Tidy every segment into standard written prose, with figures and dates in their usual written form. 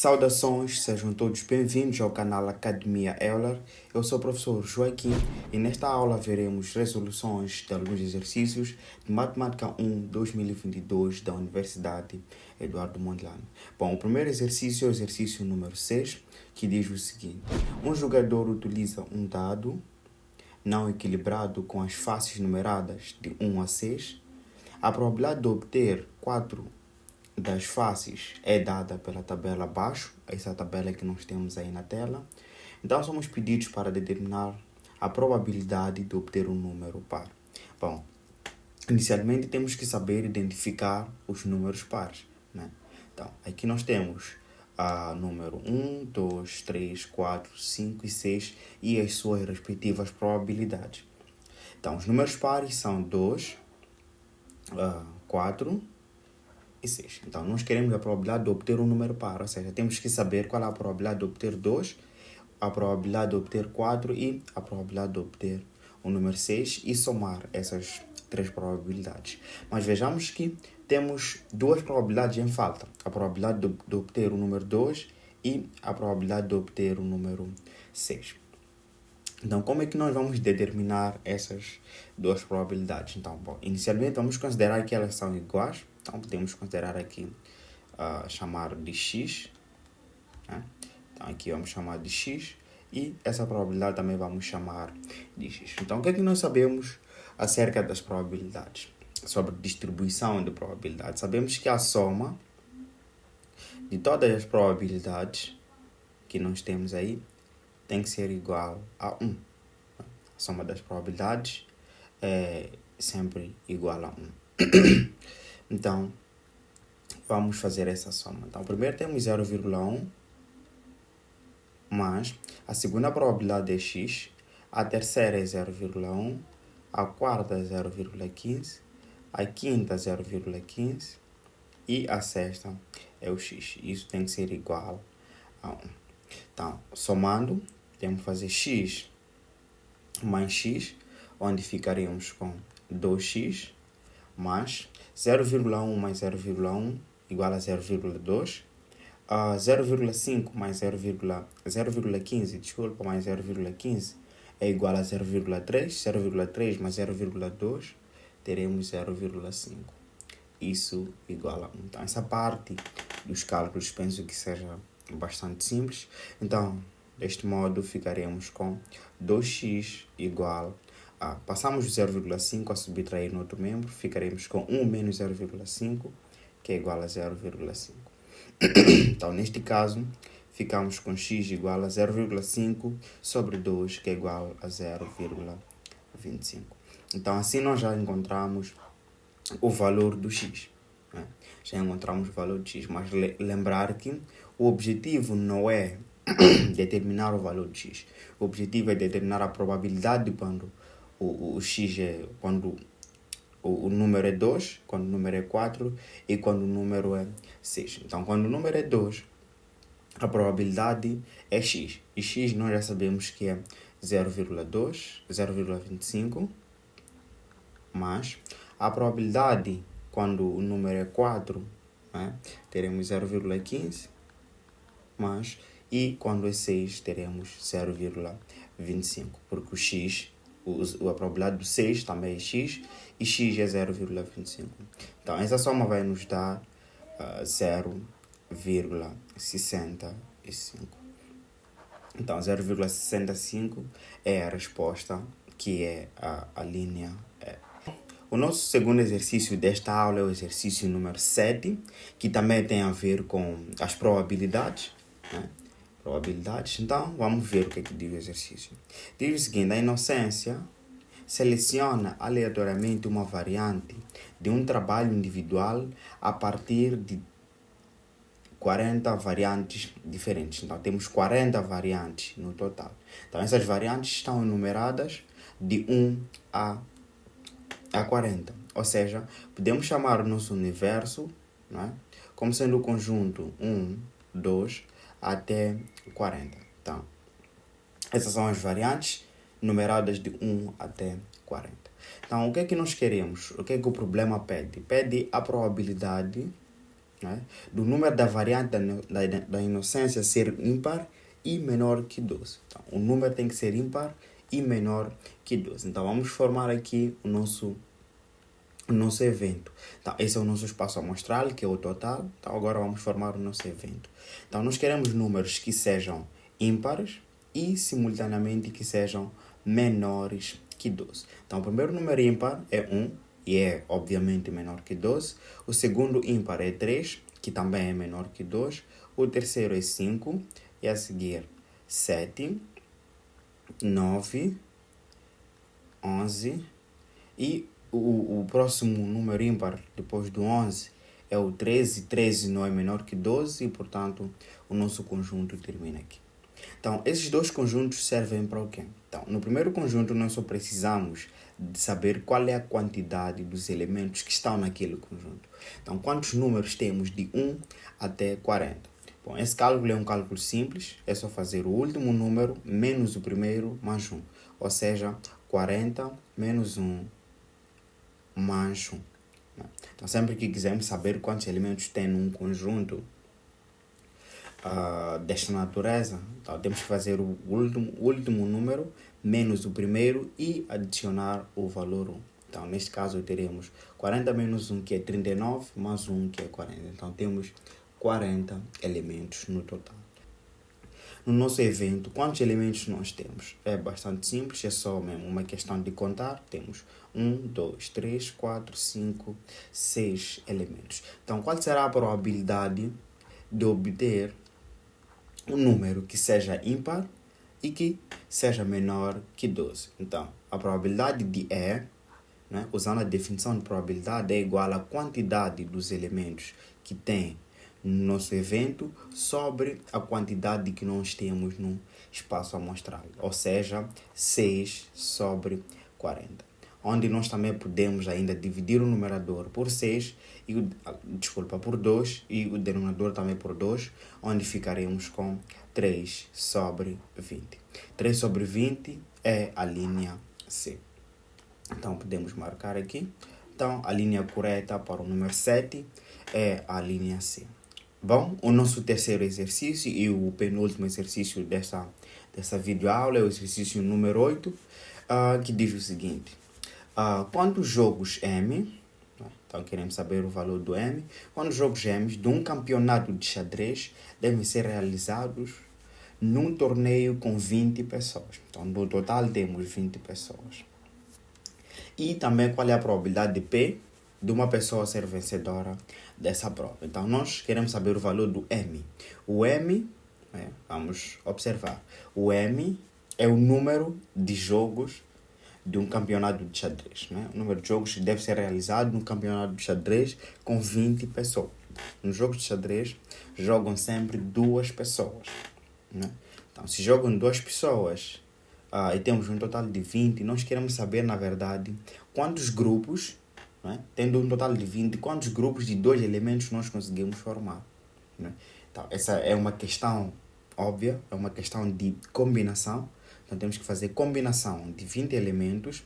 Saudações, sejam todos bem-vindos ao canal Academia Euler. Eu sou o professor Joaquim e nesta aula veremos resoluções de alguns exercícios de Matemática 1 2022 da Universidade Eduardo Mondlane. Bom, o primeiro exercício é o exercício número 6, que diz o seguinte: um jogador utiliza um dado não equilibrado com as faces numeradas de 1 a 6. A probabilidade de obter 4 das faces é dada pela tabela abaixo, essa tabela que nós temos aí na tela. Então, somos pedidos para determinar a probabilidade de obter um número par. Bom, inicialmente temos que saber identificar os números pares, né? Então, aqui nós temos número 1, 2, 3, 4, 5 e 6 e as suas respectivas probabilidades. Então, os números pares são 2, 4 e 6. Então, nós queremos a probabilidade de obter um número par, ou seja, temos que saber qual é a probabilidade de obter 2, a probabilidade de obter 4 e a probabilidade de obter o número 6 e somar essas três probabilidades. Mas vejamos que temos duas probabilidades em falta, a probabilidade de obter o número 2 e a probabilidade de obter o número 6. Então, como é que nós vamos determinar essas duas probabilidades? Então, bom, inicialmente vamos considerar que elas são iguais. Então, podemos considerar aqui, chamar de x. Né? Então, aqui vamos chamar de x. E essa probabilidade também vamos chamar de x. Então, o que é que nós sabemos acerca das probabilidades? Sobre distribuição de probabilidades. Sabemos que a soma de todas as probabilidades que nós temos aí tem que ser igual a 1. A soma das probabilidades é sempre igual a 1. Então, vamos fazer essa soma. Então, primeiro temos 0,1, mas a segunda probabilidade é x, a terceira é 0,1, a quarta é 0,15, a quinta 0,15 e a sexta é o x. Isso tem que ser igual a 1. Então, somando, temos que fazer x mais x, onde ficaremos com 2x, mais 0,1 mais 0,1 igual a 0,2. 0,5 mais 0,15, desculpa, mais 0,15 é igual a 0,3. 0,3 mais 0,2 teremos 0,5. Isso igual a 1. Então, essa parte dos cálculos penso que seja bastante simples. Então, deste modo, ficaremos com 2x igual a... Passamos o 0,5 a subtrair no outro membro, ficaremos com 1 menos 0,5, que é igual a 0,5. Então, neste caso, ficamos com x igual a 0,5 sobre 2, que é igual a 0,25. Então, assim nós já encontramos o valor do x. Né? Já encontramos o valor do x, mas lembrar que o objetivo não é determinar o valor de x. O objetivo é determinar a probabilidade de quando o x é... quando o número é 2, quando o número é 4 e quando o número é 6. Então, quando o número é 2, a probabilidade é x. E x nós já sabemos que é 0,2, 0,25, mas a probabilidade quando o número é 4, né, teremos 0,15, mas e quando é 6 teremos 0,25, porque o x, a probabilidade do 6 também é x, e x é 0,25. Então, essa soma vai nos dar 0,65. Então, 0,65 é a resposta, que é a linha E. O nosso segundo exercício desta aula é o exercício número 7, que também tem a ver com as probabilidades, né? Probabilidades. Então, vamos ver o que diz o exercício. Diz o seguinte: a inocência seleciona aleatoriamente uma variante de um trabalho individual a partir de 40 variantes diferentes. Então, temos 40 variantes no total. Então, essas variantes estão enumeradas de 1 a 40. Ou seja, podemos chamar o nosso universo, né, como sendo o conjunto 1, 2 até 40. Então, essas são as variantes numeradas de 1 até 40. Então, o que é que nós queremos? O que é que o problema pede? Pede a probabilidade, né, do número da variante da inocência ser ímpar e menor que 12. Então, o número tem que ser ímpar e menor que 12. Então, vamos formar aqui o nosso evento. Então, esse é o nosso espaço amostral, que é o total. Então, agora vamos formar o nosso evento. Então, nós queremos números que sejam ímpares e, simultaneamente, que sejam menores que 12. Então, o primeiro número ímpar é 1, e é, obviamente, menor que 12. O segundo ímpar é 3, que também é menor que 2. O terceiro é 5, e a seguir 7, 9, 11, e o próximo número ímpar depois do 11 é o 13. 13 não é menor que 12 e, portanto, o nosso conjunto termina aqui. Então, esses dois conjuntos servem para o quê? Então, no primeiro conjunto, nós só precisamos de saber qual é a quantidade dos elementos que estão naquele conjunto. Então, quantos números temos de 1 até 40? Bom, esse cálculo é um cálculo simples, é só fazer o último número menos o primeiro mais 1. Ou seja, 40 menos 1 mais 1. Então, sempre que quisermos saber quantos elementos tem num conjunto desta natureza, então temos que fazer o último número menos o primeiro e adicionar o valor 1. Então, neste caso, teremos 40 menos 1, que é 39, mais 1, que é 40. Então, temos 40 elementos no total. No nosso evento, quantos elementos nós temos? É bastante simples, é só mesmo uma questão de contar. Temos 1, 2, 3, 4, 5, 6 elementos. Então, qual será a probabilidade de obter um número que seja ímpar e que seja menor que 12? Então, a probabilidade de E, né, usando a definição de probabilidade, é igual à quantidade dos elementos que tem no nosso evento sobre a quantidade que nós temos no espaço amostral, ou seja, 6 sobre 40. Onde nós também podemos ainda dividir o numerador por 6, por 2 e o denominador também por 2, onde ficaremos com 3 sobre 20. 3 sobre 20 é a linha C. Então, podemos marcar aqui. Então, a linha correta para o número 7 é a linha C. Bom, o nosso terceiro exercício e o penúltimo exercício dessa videoaula é o exercício número 8, que diz o seguinte. Quantos jogos M, então queremos saber o valor do M, quantos jogos M de um campeonato de xadrez devem ser realizados num torneio com 20 pessoas? Então, no total temos 20 pessoas. E também qual é a probabilidade de P de uma pessoa ser vencedora dessa prova. Então, nós queremos saber o valor do M. O M, vamos observar, o M é o número de jogos de um campeonato de xadrez. Né? O número de jogos que deve ser realizado num campeonato de xadrez com 20 pessoas. Nos jogos de xadrez, jogam sempre 2 pessoas. Né? Então, se jogam 2 pessoas e temos um total de 20, nós queremos saber, na verdade, quantos grupos, né? Tendo um total de 20, quantos grupos de 2 elementos nós conseguimos formar. Né? Então, essa é uma questão óbvia, é uma questão de combinação. Então, temos que fazer combinação de 20 elementos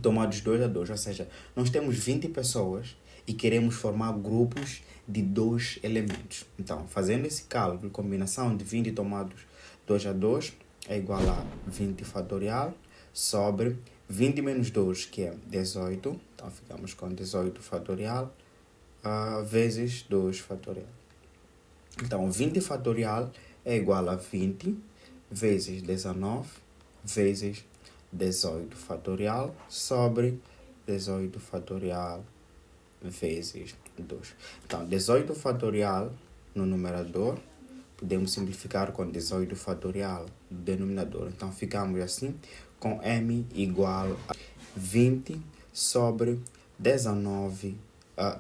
tomados 2 a 2. Ou seja, nós temos 20 pessoas e queremos formar grupos de 2 elementos. Então, fazendo esse cálculo, combinação de 20 tomados 2 a 2 é igual a 20 fatorial sobre 20 menos 2, que é 18. Então, ficamos com 18 fatorial vezes 2 fatorial. Então, 20 fatorial é igual a 20 vezes 19 vezes 18 fatorial sobre 18 fatorial vezes 2. Então, 18 fatorial no numerador, podemos simplificar com 18 fatorial no denominador. Então, ficamos assim com M igual a 20 sobre 19,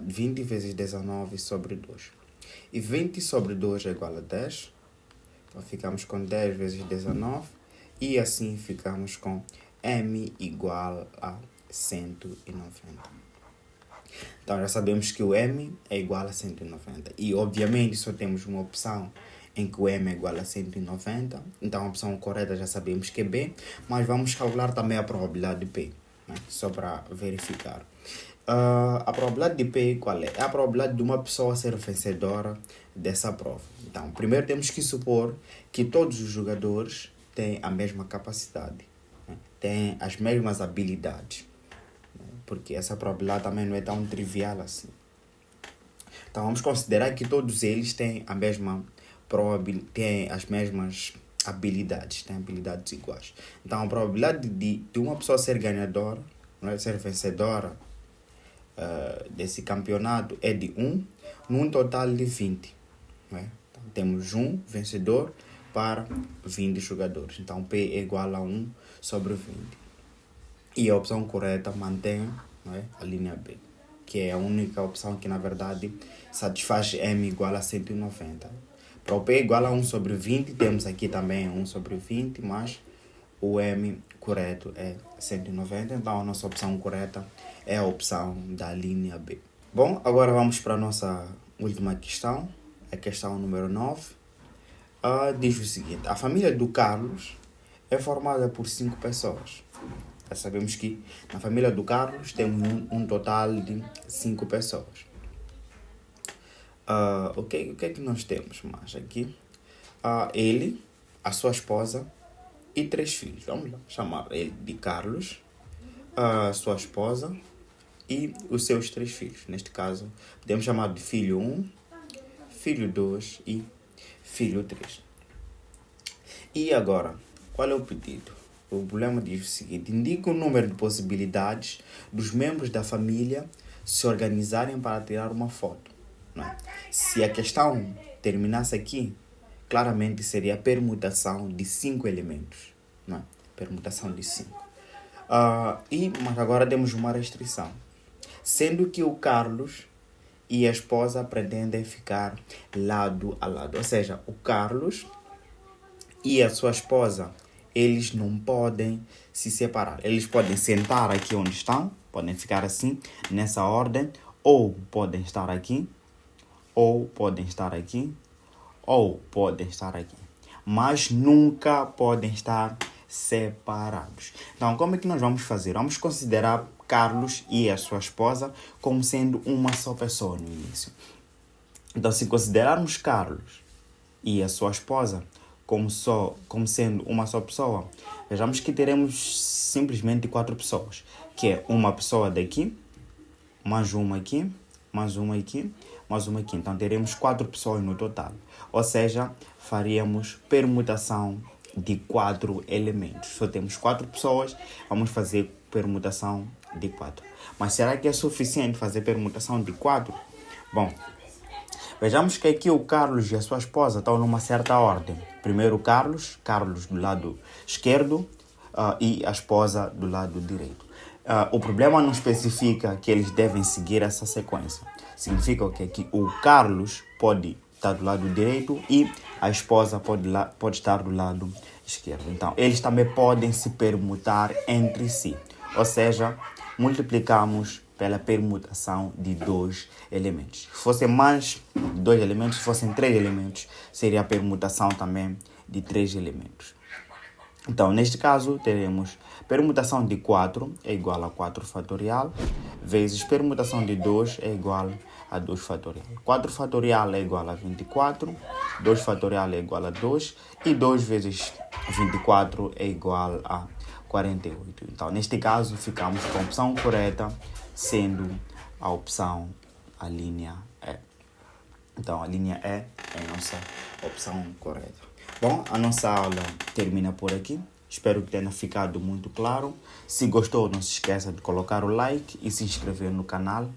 20 vezes 19 sobre 2. E 20 sobre 2 é igual a 10. Então, ficamos com 10 vezes 19. E assim ficamos com M igual a 190. Então, já sabemos que o M é igual a 190. E, obviamente, só temos uma opção em que o M é igual a 190. Então, a opção correta já sabemos que é B. Mas vamos calcular também a probabilidade de P, né? Só para verificar. A probabilidade de P qual é? É a probabilidade de uma pessoa ser vencedora dessa prova. Então, primeiro temos que supor que todos os jogadores têm a mesma capacidade, né? Têm as mesmas habilidades, né? Porque essa probabilidade também não é tão trivial assim. Então, vamos considerar que todos eles têm a mesma probabilidade, têm as mesmas habilidades, têm habilidades iguais. Então, a probabilidade de uma pessoa ser ganhadora, né, ser vencedora desse campeonato é de 1 num total de 20. Né? Então, temos 1 vencedor para 20 jogadores. Então, P é igual a 1 sobre 20. E a opção correta mantém, né, a linha B, que é a única opção que, na verdade, satisfaz M igual a 190. Para o P igual a 1 sobre 20, temos aqui também 1 sobre 20, mas o M correto é 190. Então, a nossa opção correta é a opção da linha B. Bom, agora vamos para a nossa última questão, a questão número 9. Diz o seguinte: a família do Carlos é formada por 5 pessoas. Já sabemos que na família do Carlos temos um total de 5 pessoas. O que é que nós temos mais aqui? Ele, a sua esposa e 3 filhos. Vamos lá chamar ele de Carlos, a sua esposa e os seus 3 filhos. Neste caso, podemos chamar de filho 1, filho 2 e filho 3. E agora, qual é o pedido? O problema diz o seguinte: indica o número de possibilidades dos membros da família se organizarem para tirar uma foto. Não é? Se a questão terminasse aqui, claramente seria a permutação de 5 elementos. Não é? Permutação de 5. Mas agora temos uma restrição. Sendo que o Carlos e a esposa pretendem ficar lado a lado. Ou seja, o Carlos e a sua esposa, eles não podem se separar. Eles podem sentar aqui onde estão, podem ficar assim, nessa ordem, ou podem estar aqui, ou podem estar aqui, ou podem estar aqui. Mas nunca podem estar separados. Então, como é que nós vamos fazer? Vamos considerar Carlos e a sua esposa como sendo uma só pessoa no início. Então, se considerarmos Carlos e a sua esposa como sendo uma só pessoa, vejamos que teremos simplesmente 4 pessoas, que é uma pessoa daqui, mais uma aqui, mais uma aqui, mais uma aqui. Então, teremos 4 pessoas no total. Ou seja, faríamos permutação de 4 elementos. Só temos 4 pessoas, vamos fazer permutação de 4. Mas será que é suficiente fazer permutação de 4? Bom, vejamos que aqui o Carlos e a sua esposa estão numa certa ordem. Primeiro o Carlos do lado esquerdo e a esposa do lado direito. O problema não especifica que eles devem seguir essa sequência. Significa que o Carlos pode estar do lado direito e a esposa pode estar do lado esquerdo. Então, eles também podem se permutar entre si. Ou seja, multiplicamos pela permutação de 2 elementos. Se fossem mais de 2 elementos, se fossem 3 elementos, seria a permutação também de 3 elementos. Então, neste caso, teremos permutação de 4 é igual a 4 fatorial, vezes permutação de 2 é igual a 2 fatorial. 4 fatorial é igual a 24, 2 fatorial é igual a 2, e 2 vezes 24 é igual a 48. Então, neste caso, ficamos com a opção correta, sendo a linha E. Então, a linha E é a nossa opção correta. Bom, a nossa aula termina por aqui. Espero que tenha ficado muito claro. Se gostou, não se esqueça de colocar o like e se inscrever no canal.